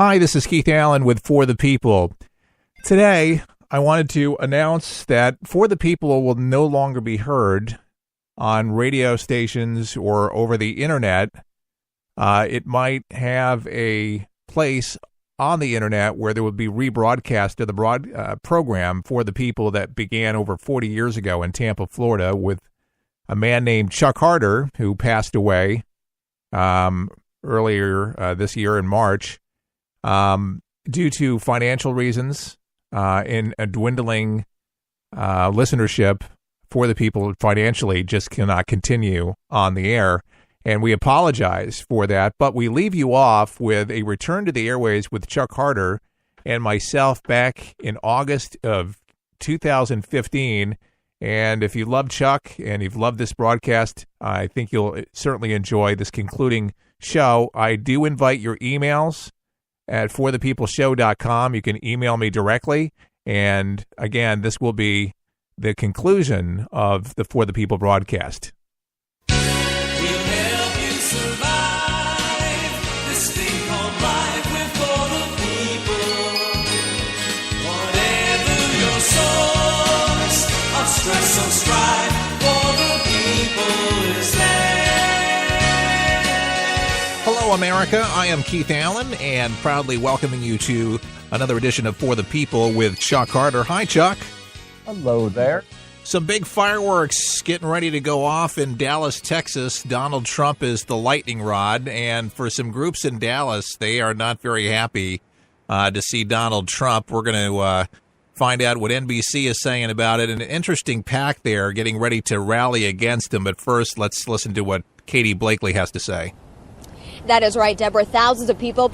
Hi, this is Keith Allen with For the People. Today, I wanted to announce that For the People will no longer be heard on radio stations or over the internet. It might have a place on the internet where there would be rebroadcast of the program For the People that began over 40 years ago in Tampa, Florida, with a man named Chuck Harder, who passed away earlier this year in March due to financial reasons in a dwindling listenership. For the People financially just cannot continue on the air, and we apologize for that, but we leave you off with a return to the airways with Chuck Harder and myself back in August of 2015. And if you love Chuck and you've loved this broadcast, I think you'll certainly enjoy this concluding show. I do invite your emails at forthepeopleshow.com. You can email me directly. And again, this will be the conclusion of the For the People broadcast. We'll help you survive this thing called life. We're for the people. Whatever your source of stress or strife, for the people is there. Hello, America. I am Keith Allen, and proudly welcoming you to another edition of For the People with Chuck Harder. Hi, Chuck. Hello there. Some big fireworks getting ready to go off in Dallas, Texas. Donald Trump is the lightning rod, and for some groups in Dallas, they are not very happy to see Donald Trump. We're going to find out what NBC is saying about it. An interesting pack there getting ready to rally against him, but first, let's listen to what Katie Blakely has to say. That is right, Deborah. Thousands of people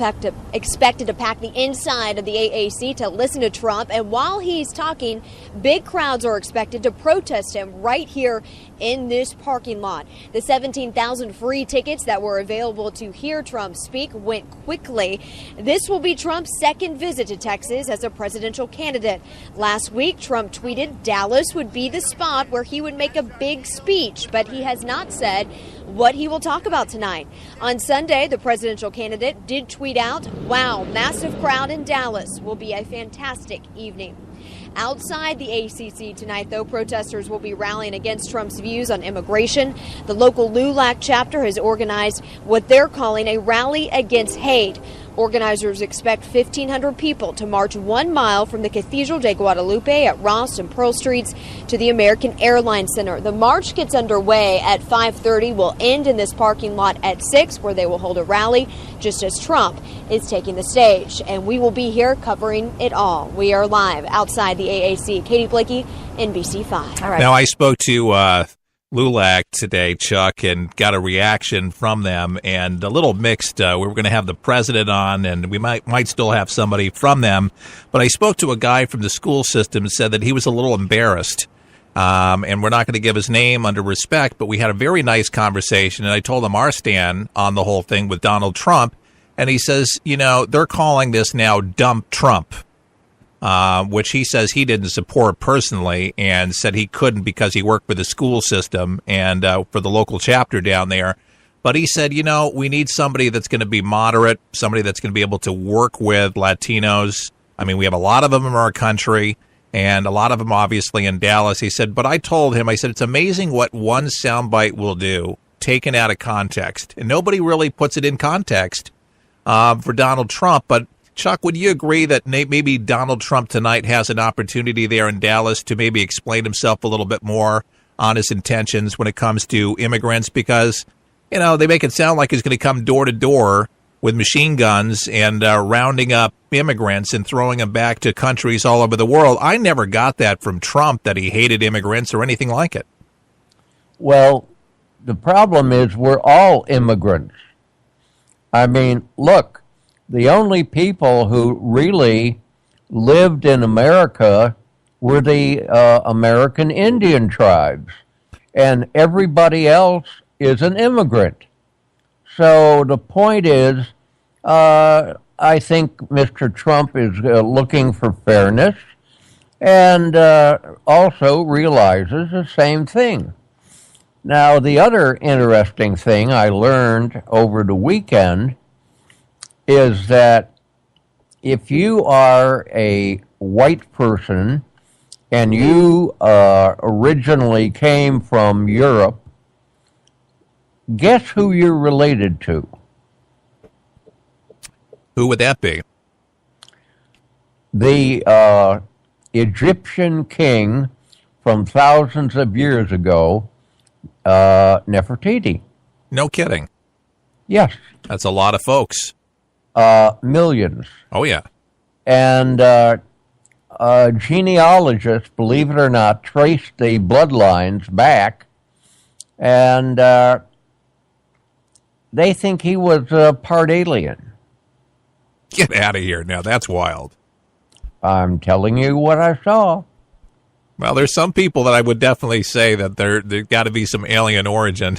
expected to pack the inside of the AAC to listen to Trump. And while he's talking, big crowds are expected to protest him right here in this parking lot. The 17,000 free tickets that were available to hear Trump speak went quickly. This will be Trump's second visit to Texas as a presidential candidate. Last week, Trump tweeted Dallas would be the spot where he would make a big speech, but he has not said what he will talk about tonight. On Sunday, the presidential candidate did tweet out, "Wow, massive crowd in Dallas. Will be a fantastic evening." Outside the ACC tonight, though, protesters will be rallying against Trump's views on immigration. The local LULAC chapter has organized what they're calling a rally against hate. Organizers expect 1,500 people to march 1 mile from the Cathedral de Guadalupe at Ross and Pearl Streets to the American Airlines Center. The march gets underway at 5:30, will end in this parking lot at 6, where they will hold a rally just as Trump is taking the stage. And we will be here covering it all. We are live outside the AAC. Katie Blakely, NBC5. All right. Now, I spoke to LULAC today, Chuck, and got a reaction from them, and a little mixed. We were going to have the president on, and we might still have somebody from them. But I spoke to a guy from the school system and said that he was a little embarrassed. And we're not going to give his name under respect, but we had a very nice conversation, and I told him our stand on the whole thing with Donald Trump. And he says, you know, they're calling this now Dump Trump. Which he says he didn't support personally, and said he couldn't because he worked for the school system and for the local chapter down there. But he said, you know, we need somebody that's going to be moderate, somebody that's going to be able to work with Latinos. I mean, we have a lot of them in our country, and a lot of them obviously in Dallas. He said, but I told him, I said, it's amazing what one soundbite will do, taken out of context. And nobody really puts it in context for Donald Trump, but Chuck, would you agree that maybe Donald Trump tonight has an opportunity there in Dallas to maybe explain himself a little bit more on his intentions when it comes to immigrants? Because, you know, they make it sound like he's going to come door to door with machine guns and rounding up immigrants and throwing them back to countries all over the world. I never got that from Trump, that he hated immigrants or anything like it. Well, the problem is we're all immigrants. I mean, look. The only people who really lived in America were the American Indian tribes, and everybody else is an immigrant. So the point is, I think Mr. Trump is looking for fairness and also realizes the same thing. Now, the other interesting thing I learned over the weekend is that if you are a white person and you originally came from Europe, guess who you're related to? Who would that be? The Egyptian king from thousands of years ago, Nefertiti. No kidding. Yes, That's a lot of folks. millions. Oh, yeah. And genealogists, believe it or not, traced the bloodlines back, and they think he was part alien. Get out of here. Now, that's wild. I'm telling you what I saw. Well, there's some people that I would definitely say that there's got to be some alien origin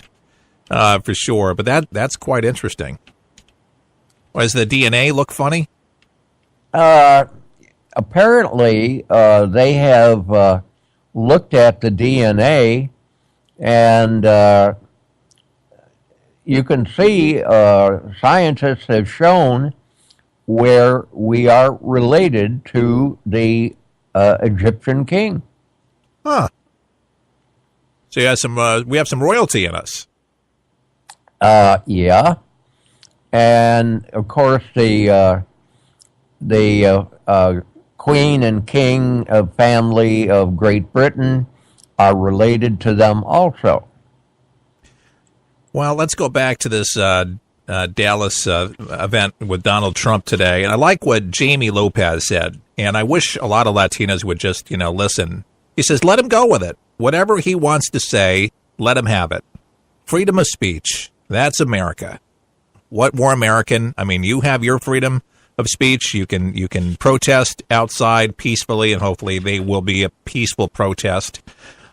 for sure. But that's quite interesting. Does the DNA look funny? Apparently, they have looked at the DNA, and you can see scientists have shown where we are related to the Egyptian king. Huh. So you have some, we have some royalty in us. Yeah, and of course the Queen and King of family of Great Britain are related to them also. Well, let's go back to this Dallas event with Donald Trump today. And I like what Jamie Lopez said. And I wish a lot of Latinos would just, listen. He says, let him go with it. Whatever he wants to say, let him have it. Freedom of speech. That's America. What more American? I mean, you have your freedom of speech. You can protest outside peacefully, and hopefully they will be a peaceful protest.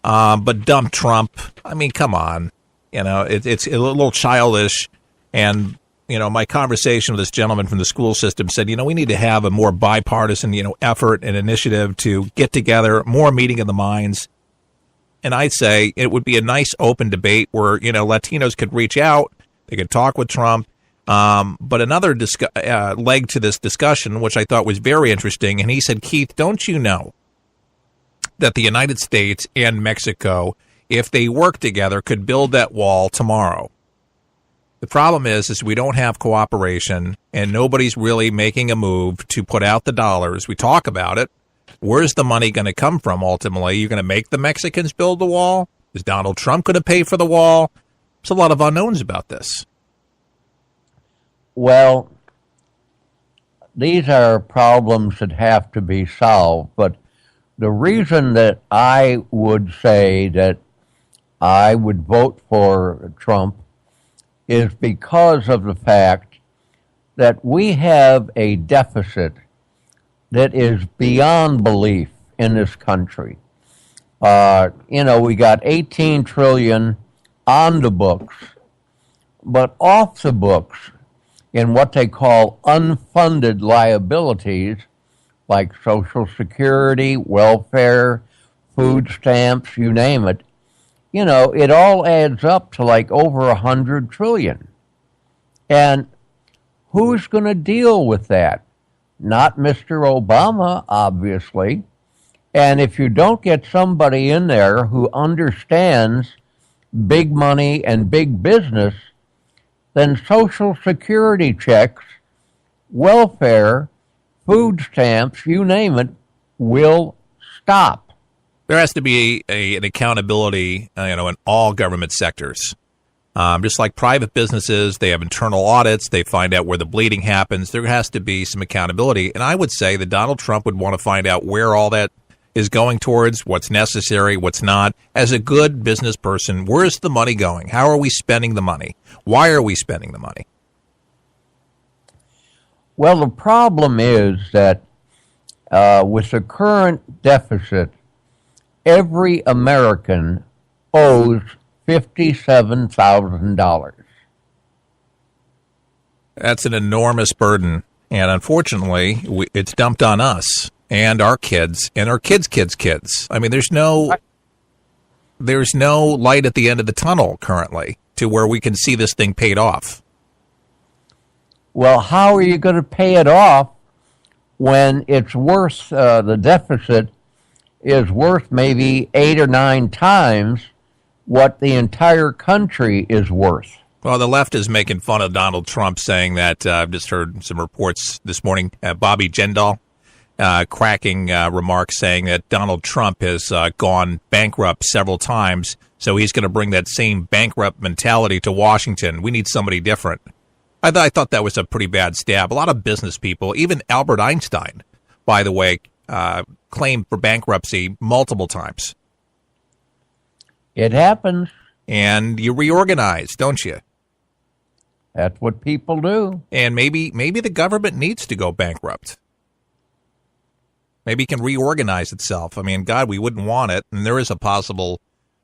But dump Trump. I mean, come on. It's a little childish. And, my conversation with this gentleman from the school system said, we need to have a more bipartisan, effort and initiative to get together, more meeting of the minds. And I'd say it would be a nice open debate where, Latinos could reach out. They could talk with Trump. But another leg to this discussion, which I thought was very interesting, and he said, Keith, don't you know that the United States and Mexico, if they work together, could build that wall tomorrow? The problem is we don't have cooperation, and nobody's really making a move to put out the dollars. We talk about it. Where's the money going to come from ultimately? You're going to make the Mexicans build the wall? Is Donald Trump going to pay for the wall? There's a lot of unknowns about this. Well, these are problems that have to be solved, but the reason that I would say that I would vote for Trump is because of the fact that we have a deficit that is beyond belief in this country. We got 18 trillion on the books, but off the books in what they call unfunded liabilities like Social Security, welfare, food stamps, you name it, it all adds up to like over 100 trillion. And who's going to deal with that? Not Mr. Obama, obviously. And if you don't get somebody in there who understands big money and big business, then Social Security checks, welfare, food stamps, you name it, will stop. There has to be an accountability, in all government sectors. Just like private businesses, they have internal audits. They find out where the bleeding happens. There has to be some accountability. And I would say that Donald Trump would want to find out where all that is going towards, what's necessary, what's not. As a good business person, where's the money going? How are we spending the money? Why are we spending the money? Well, the problem is that with the current deficit, every American owes $57,000. That's an enormous burden. And unfortunately, it's dumped on us and our kids and our kids' kids' kids. I mean, there's no light at the end of the tunnel currently to where we can see this thing paid off. Well, how are you going to pay it off when it's worth, the deficit is worth maybe 8 or 9 times what the entire country is worth. Well, the left is making fun of Donald Trump, saying that I've just heard some reports this morning. Bobby Jindal cracking remarks saying that Donald Trump has gone bankrupt several times, so he's going to bring that same bankrupt mentality to Washington. We need somebody different. I thought that was a pretty bad stab. A lot of business people, even Albert Einstein, by the way, claimed for bankruptcy multiple times. It happens. And you reorganize, don't you? That's what people do. And maybe the government needs to go bankrupt. Maybe it can reorganize itself. I mean, God, we wouldn't want it. And there is a possible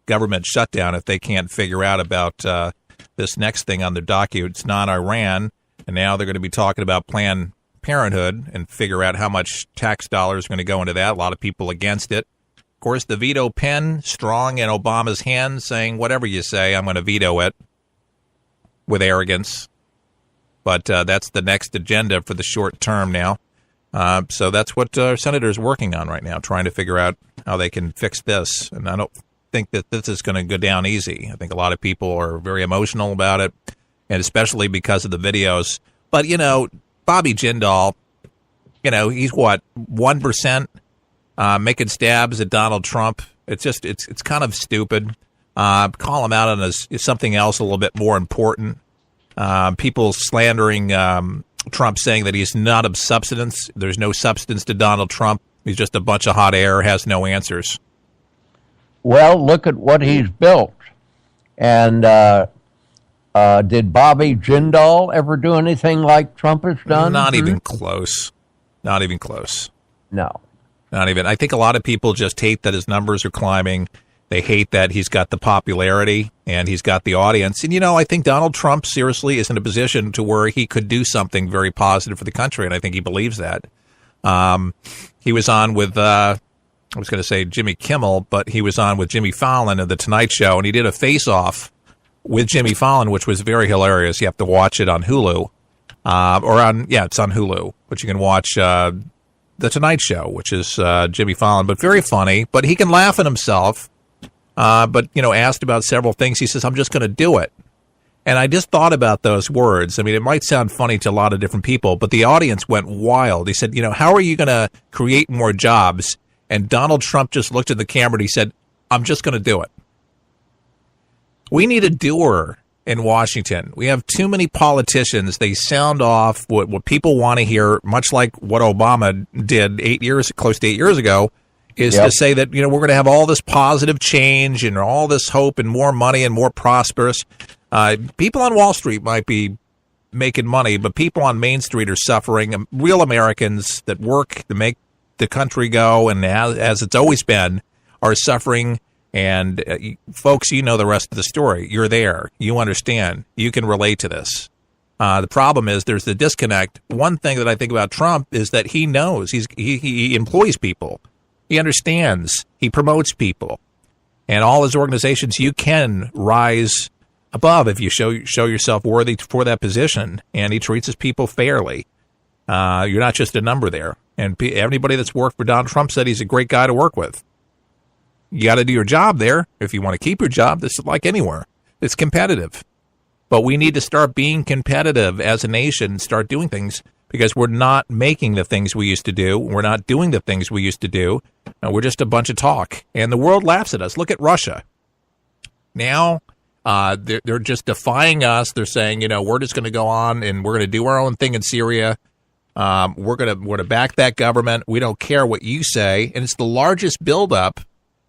government shutdown if they can't figure out about this next thing on their docket. It's not Iran. And now they're going to be talking about Planned Parenthood and figure out how much tax dollars are going to go into that. A lot of people against it. Of course, the veto pen strong in Obama's hand, saying, whatever you say, I'm going to veto it with arrogance. But that's the next agenda for the short term now. So that's what our senator's working on right now, trying to figure out how they can fix this. And I don't think that this is going to go down easy. I think a lot of people are very emotional about it, and especially because of the videos. But, Bobby Jindal, he's what, 1%? Making stabs at Donald Trump. It's kind of stupid. Call him out on something else a little bit more important. People slandering Trump, saying that he's not of substance. There's no substance to Donald Trump. He's just a bunch of hot air, has no answers. Well, look at what he's built. And did Bobby Jindal ever do anything like Trump has done? Not even close. Not even close. No. Not even. I think a lot of people just hate that his numbers are climbing. They hate that he's got the popularity and he's got the audience. And, I think Donald Trump seriously is in a position to where he could do something very positive for the country, and I think he believes that. He was on with, I was going to say Jimmy Kimmel, but he was on with Jimmy Fallon of The Tonight Show, and he did a face-off with Jimmy Fallon, which was very hilarious. You have to watch it on Hulu. It's on Hulu, but you can watch The Tonight Show, which is Jimmy Fallon, but very funny. But he can laugh at himself. But asked about several things, he says, I'm just going to do it. And I just thought about those words. I mean, it might sound funny to a lot of different people, but the audience went wild. He said, how are you going to create more jobs? And Donald Trump just looked at the camera and he said, I'm just going to do it. We need a doer in Washington. We have too many politicians. They sound off what people want to hear, much like what Obama did close to 8 years ago, is to say that, we're going to have all this positive change and all this hope and more money and more prosperous. People on Wall Street might be making money, but people on Main Street are suffering. Real Americans that work to make the country go, and as it's always been, are suffering. And folks, the rest of the story. You're there. You understand. You can relate to this. The problem is there's the disconnect. One thing that I think about Trump is that he knows he employs people. He understands. He promotes people. And all his organizations, you can rise above if you show yourself worthy for that position. And he treats his people fairly. You're not just a number there. And everybody that's worked for Donald Trump said he's a great guy to work with. You got to do your job there. If you want to keep your job, this is like anywhere. It's competitive. But we need to start being competitive as a nation, start doing things, because we're not making the things we used to do. We're not doing the things we used to do. We're just a bunch of talk. And the world laughs at us. Look at Russia. Now they're just defying us. They're saying, we're just going to go on and we're going to do our own thing in Syria. We're going to back that government. We don't care what you say. And it's the largest buildup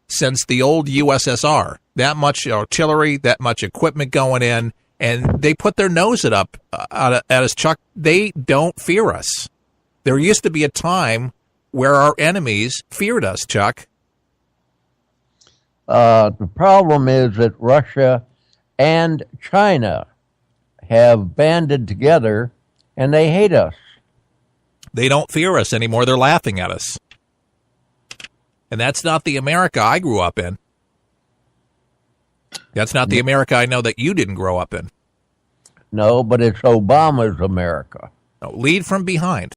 since the old USSR. That much artillery, that much equipment going in. And they put their nose at us, Chuck. They don't fear us. There used to be a time where our enemies feared us, Chuck. The problem is that Russia and China have banded together, and they hate us. They don't fear us anymore. They're laughing at us. And that's not the America I grew up in. That's not the America I know that you didn't grow up in. No, but it's Obama's America. No, lead from behind.